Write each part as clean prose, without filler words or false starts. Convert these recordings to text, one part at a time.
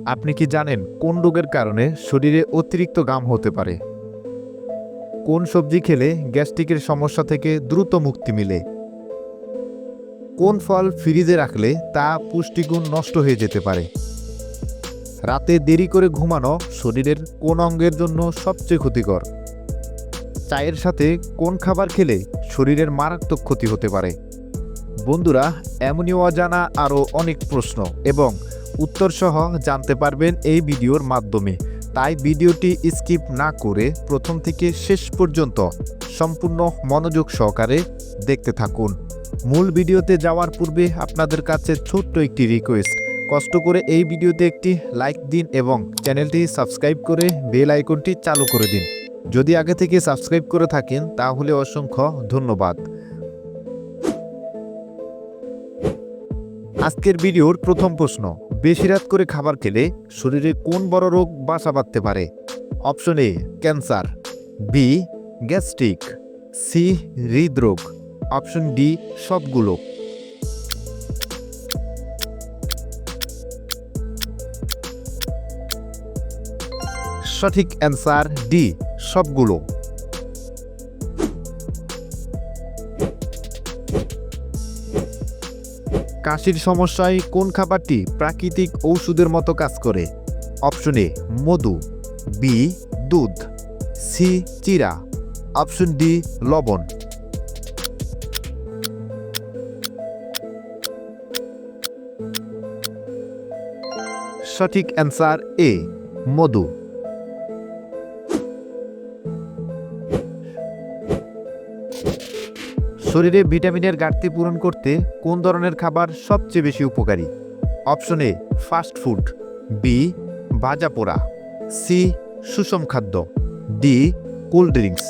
আপনি কি জানেন কোন রোগের কারণে শরীরে অতিরিক্ত ঘাম হতে পারে? কোন সবজি খেলে গ্যাস্ট্রিকের সমস্যা থেকে দ্রুত মুক্তি মিলে? কোন ফল ফ্রিজে রাখলে তা পুষ্টিগুণ নষ্ট হয়ে যেতে পারে? রাতে দেরি করে ঘুমানো শরীরের কোন অঙ্গের জন্য সবচেয়ে ক্ষতিকর? চায়ের সাথে কোন খাবার খেলে শরীরের মারাত্মক ক্ষতি হতে পারে? বন্ধুরা, এমনই অজানা আরও অনেক প্রশ্ন এবং উত্তরসহ জানতে পারবেন এই ভিডিওর মাধ্যমে। তাই ভিডিওটি স্কিপ না করে প্রথম থেকে শেষ পর্যন্ত সম্পূর্ণ মনোযোগ সহকারে দেখতে থাকুন। মূল ভিডিওতে যাওয়ার পূর্বে আপনাদের কাছে ছোট্ট একটি রিকোয়েস্ট, কষ্ট করে এই ভিডিওতে একটি লাইক দিন এবং চ্যানেলটি সাবস্ক্রাইব করে বেল আইকনটি চালু করে দিন। যদি আগে থেকে সাবস্ক্রাইব করে থাকেন তাহলে অসংখ্য ধন্যবাদ। আজকের ভিডিওর প্রথম প্রশ্ন, বেশি রাত করে খাবার খেলে শরীরে কোন বড় রোগ বাসা বাঁধতে পারে? Option A cancer, B gastric, C হৃদরোগ, অপশন ডি সবগুলো। সঠিক অ্যান্সার ডি সবগুলো। কাশির সমস্যায় কোন খাবারটি প্রাকৃতিক ঔষধের মতো কাজ করে? অপশন এ মধু, বি দুধ, সি চিরা, অপশন ডি লবণ। সঠিক অ্যান্সার এ মধু। শরীরে ভিটামিনের ঘাটতি পূরণ করতে কোন ধরনের খাবার সবচেয়ে বেশি উপকারী? Option A fast food, B ভাজা পোড়া, সি সুষম খাদ্য, ডি কোল্ড ড্রিঙ্কস।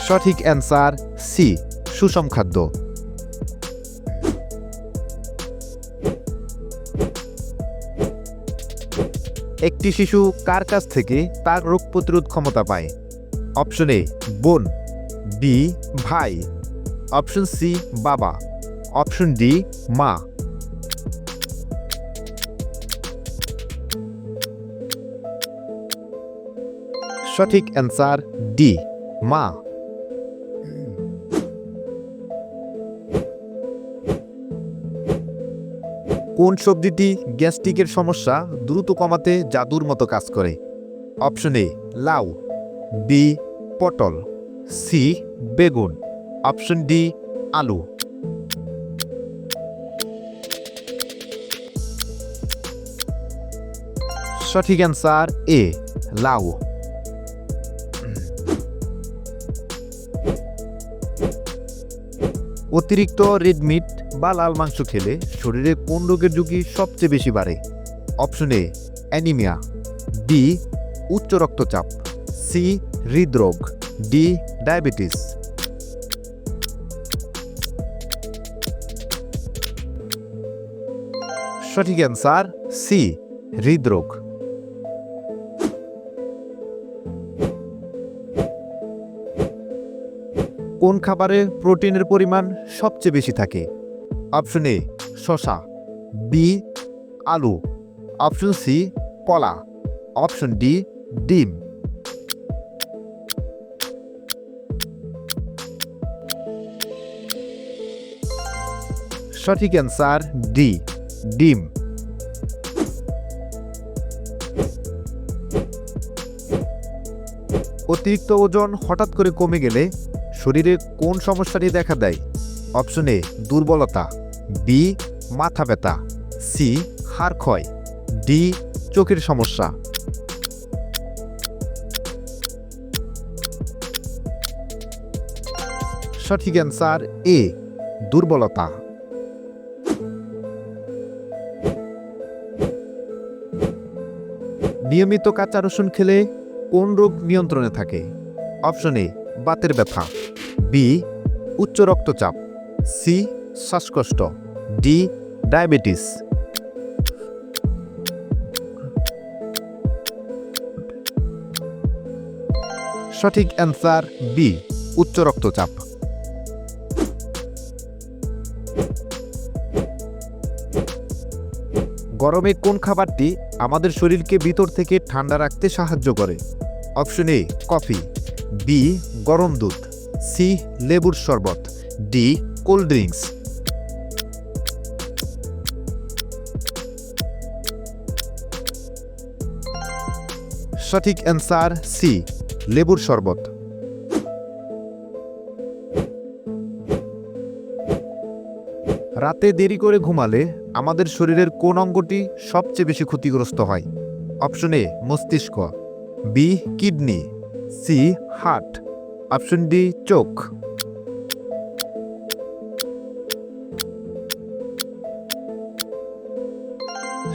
সঠিক অ্যান্সার সি সুষম খাদ্য। একটি শিশু কার কাছ থেকে তার রোগ প্রতিরোধ ক্ষমতা পায়? অপশন এ বোন, বি ভাই, অপশন সি বাবা, অপশন ডি মা। সঠিক অ্যান্সার ডি মা। কোন সবজিটি গ্যাস্ট্রিকের সমস্যা দ্রুত কমাতে জাদুর মতো কাজ করে? অপশন এ লাউ, বি পটল, সি বেগুন, অপশন ডি আলু। সঠিক অ্যান্সার এ লাউ। অতিরিক্ত রেড মিট বা লাল মাংস খেলে শরীরে কোন রোগের ঝুঁকি সবচেয়ে বেশি বাড়ে? অপশন এ অ্যানিমিয়া, বি উচ্চ রক্তচাপ, সি হৃদরোগ, ডি ডায়াবেটিস। সঠিক অ্যান্সার সি হৃদরোগ। কোন খাবারে প্রোটিনের পরিমাণ সবচেয়ে বেশি থাকে? অপশন এ শসা, বি আলু, অপশন সি কলা, অপশন ডি ডিম। সঠিক অ্যান্সার ডি ডিম। অতিরিক্ত ওজন হঠাৎ করে কমে গেলে শরীরে কোন সমস্যাটি দেখা দেয়? অপশন এ দুর্বলতা, বি মাথা ব্যথা, সি হাড় ক্ষয়, ডি চোখের সমস্যা। সঠিক অ্যান্সার এ দুর্বলতা। নিয়মিত কাঁচা রসুন খেলে কোন রোগ নিয়ন্ত্রণে থাকে? অপশন এ বাতের ব্যথা, বি উচ্চ রক্তচাপ, সি শ্বাসকষ্ট, ডি ডায়াবেটিস। সঠিক অ্যান্সার বি উচ্চ রক্তচাপ। গরমে কোন খাবারটি আমাদের শরীরকে ভিতর থেকে ঠান্ডা রাখতে সাহায্য করে? অপশন এ কফি, বি গরম দুধ, সি লেবুর শরবত, ডি কোল্ড ড্রিঙ্কস। সঠিক অ্যান্সার সি লেবুর শরবত। রাতে দেরি করে ঘুমালে আমাদের শরীরের কোন অঙ্গটি সবচেয়ে বেশি ক্ষতিগ্রস্ত হয়? অপশন এ মস্তিষ্ক, B kidney, C heart, option D চোখ।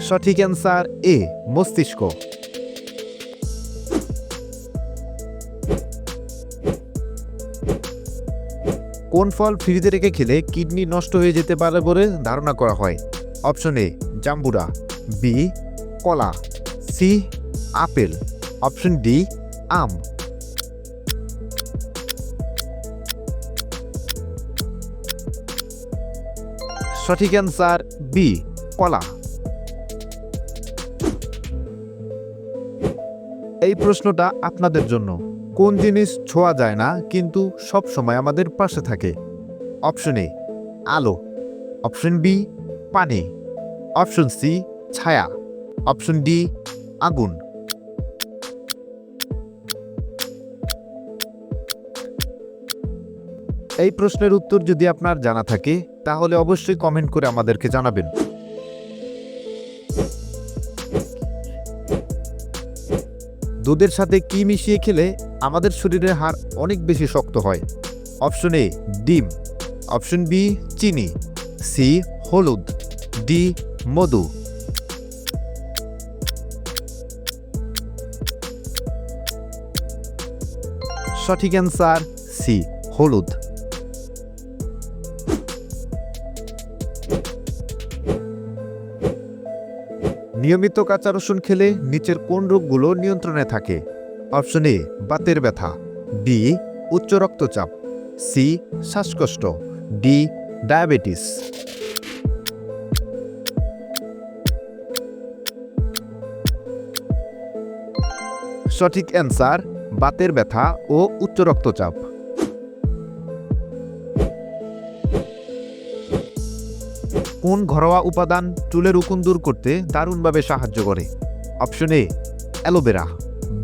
সঠিক অ্যান্সার এ মস্তিষ্ক। কোন ফল ফ্রিজে রেখে খেলে কিডনি নষ্ট হয়ে যেতে পারে বলে ধারণা করা হয়? অপশন এ জাম্বুরা, বি কলা, সি আপেল, অপশন ডি আম। সঠিক অ্যান্সার বি কলা। এই প্রশ্নটা আপনাদের জন্য। কোন জিনিস ছোঁয়া যায় না কিন্তু সব সময় আমাদের পাশে থাকে? অপশন এ আলো, অপশন বি পানি, অপশন সি ছায়া, অপশন ডি আগুন। এই প্রশ্নের উত্তর যদি আপনার জানা থাকে তাহলে অবশ্যই কমেন্ট করে আমাদেরকে জানাবেন। দুধের সাথে কি মিশিয়ে খেলে আমাদের শরীরের হাড় অনেক বেশি শক্ত হয়? অপশন এ ডিম, অপশন বি চিনি, সি হলুদ, ডি মধু। সঠিক অ্যান্সার সি হলুদ। নিয়মিত কাঁচা রসুন খেলে নিচের কোন রোগগুলো নিয়ন্ত্রণে থাকে? অপশন এ বাতের ব্যথা, বি উচ্চ রক্তচাপ, সি শ্বাসকষ্ট, ডি ডায়াবেটিস। সঠিক অ্যান্সার বাতের ব্যথা ও উচ্চ রক্তচাপ। কোন ঘরোয়া উপাদান চুলের উকুন দূর করতে দারুণভাবে সাহায্য করে? অপশন এ অ্যালোভেরা,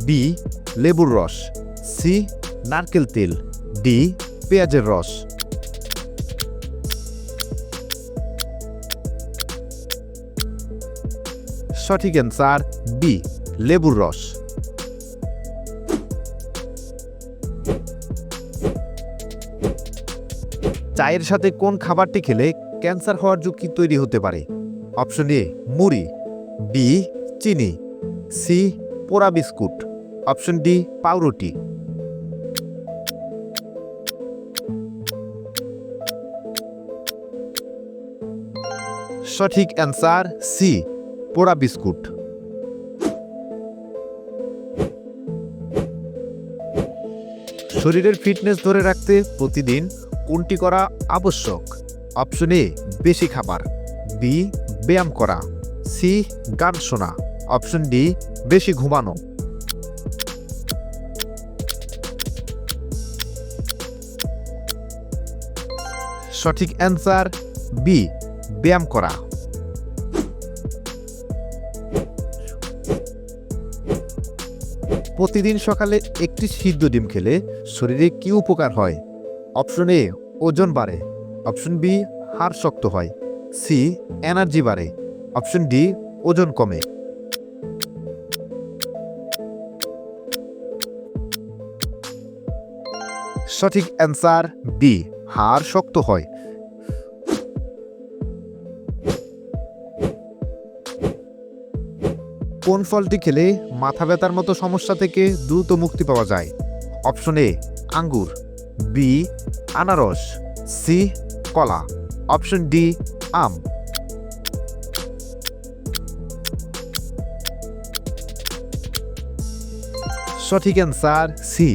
বি লেবুর রস, সি নারকেল তেল, ডি পেঁয়াজের রস। সঠিক অ্যান্সার বি লেবুর রস। চায়ের সাথে কোন খাবারটি খেলে ক্যান্সার হওয়ার ঝুঁকি তৈরি হতে পারে? অপশন এ মুড়ি, বি চিনি, সি পোড়া বিস্কুট, অপশন ডি পাউরুটি। সঠিক অ্যান্সার সি পোড়া বিস্কুট। শরীরের ফিটনেস ধরে রাখতে প্রতিদিন কোনটি করা আবশ্যক? অপশন এ বেশি খাবার, বি ব্যায়াম করা, সি গান শোনা, অপশন ডি বেশি ঘুমানো। সঠিক অ্যান্সার বি ব্যায়াম করা। প্রতিদিন সকালে একটি সিদ্ধ ডিম খেলে শরীরে কি উপকার হয়? অপশন এ ওজন বাড়ে, অপশন বি হাড় শক্ত হয়, সি এনার্জি বাড়ে, অপশন ডি ওজন কমে। সঠিক অ্যান্সার বি হাড় শক্ত হয়। কোন ফলটি খেলে মাথা ব্যথার মতো সমস্যা থেকে দ্রুত মুক্তি পাওয়া যায়? অপশন এ আঙ্গুর, বি আনারস, সি কলা, অপশন ডি আম। সঠিক অ্যান্সার সি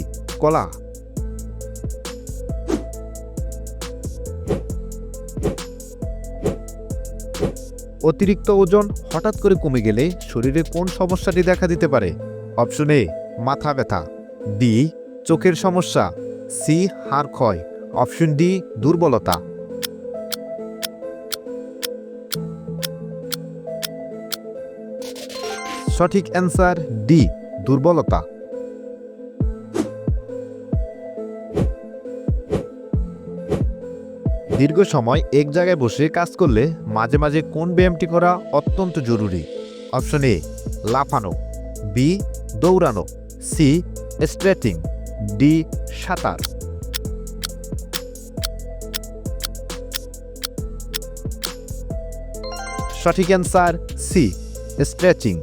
কলা। অতিরিক্ত ওজন হঠাৎ করে কমে গেলে শরীরে কোন সমস্যাটি দেখা দিতে পারে? অপশন এ মাথা ব্যথা, বি চোখের সমস্যা, সি হাড় ক্ষয়, অপশন ডি দুর্বলতা। সঠিক অ্যান্সার ডি দুর্বলতা। দীর্ঘ সময় এক জায়গায় বসে কাজ করলে মাঝে মাঝে কোন ব্যায়ামটি করা অত্যন্ত জরুরি? অপশন এ লাফানো, বি দৌড়ানো, সি স্ট্রেচিং, ডি সাঁতার। সঠিক অ্যান্সার সি স্ট্রেচিং।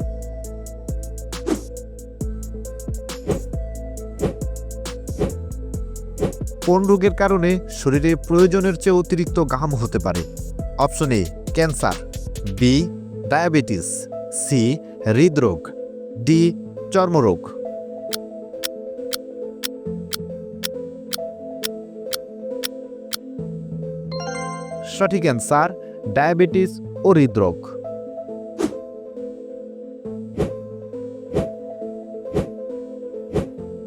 কোন রোগের কারণে শরীরে প্রয়োজনের চেয়ে অতিরিক্ত ঘাম হতে পারে? Option A cancer, B diabetes, C হৃদরোগ, ডি চর্মরোগ। সঠিক অ্যান্সার ডায়াবেটিস ও হৃদরোগ।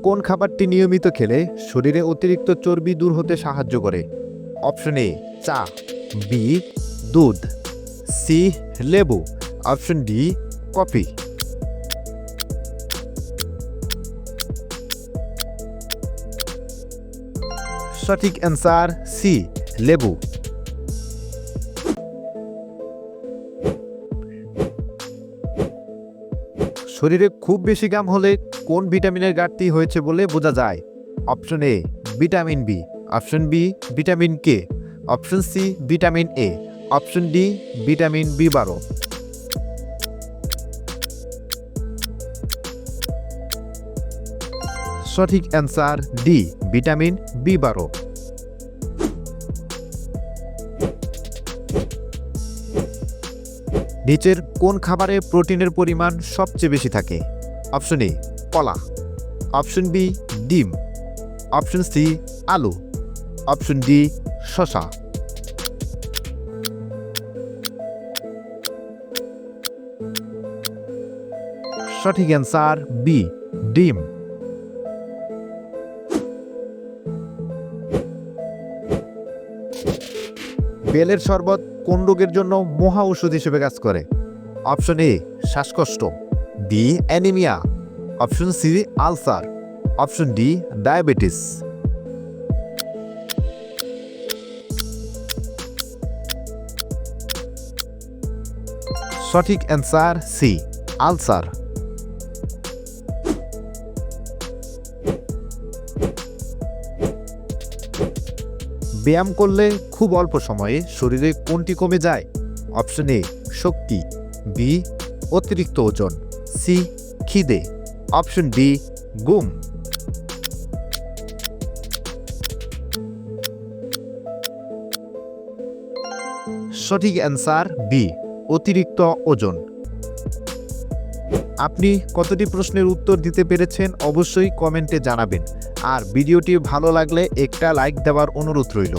কোন খাবারটি নিয়মিত খেলে শরীরে অতিরিক্ত চর্বি দূর হতে সাহায্য করে? অপশন এ চা, বি দুধ, সি লেবু, অপশন ডি কফি। সঠিক অ্যান্সার সি লেবু। শরীরে খুব বেশি ঘাম হলে কোন ভিটামিনের ঘাটতি হয়েছে বলে বোঝা যায়? Option A vitamin B, option B vitamin K, option C vitamin A, option D vitamin বি12। সঠিক অ্যান্সার ডি ভিটামিন বি12। নিচের কোন খাবারে প্রোটিনের পরিমাণ সবচেয়ে বেশি থাকে? অপশন এ কলা, অপশন বি ডিম, অপশন সি আলু, অপশন ডি শসা। সঠিক অ্যান্সার বি ডিম। বেলের শরবত কোন রোগের জন্য মহা ঔষধ হিসেবে কাজ করে? অপশন এ শ্বাসকষ্ট, B anaemia, option C ulcer, option D diabetes. সঠিক অ্যান্সার সি আলসার। ব্যায়াম করলে খুব অল্প সময়ে শরীরে কোনটি কমে যায়? অপশন এ শক্তি, বি অতিরিক্ত ওজন, সি খিদে, অপশন ডি ঘুম। সঠিক অ্যান্সার বি অতিরিক্ত ওজন। আপনি কতটি প্রশ্নের উত্তর দিতে পেরেছেন অবশ্যই কমেন্টে জানাবেন, আর ভিডিওটি ভালো লাগলে একটা লাইক দেওয়ার অনুরোধ রইল।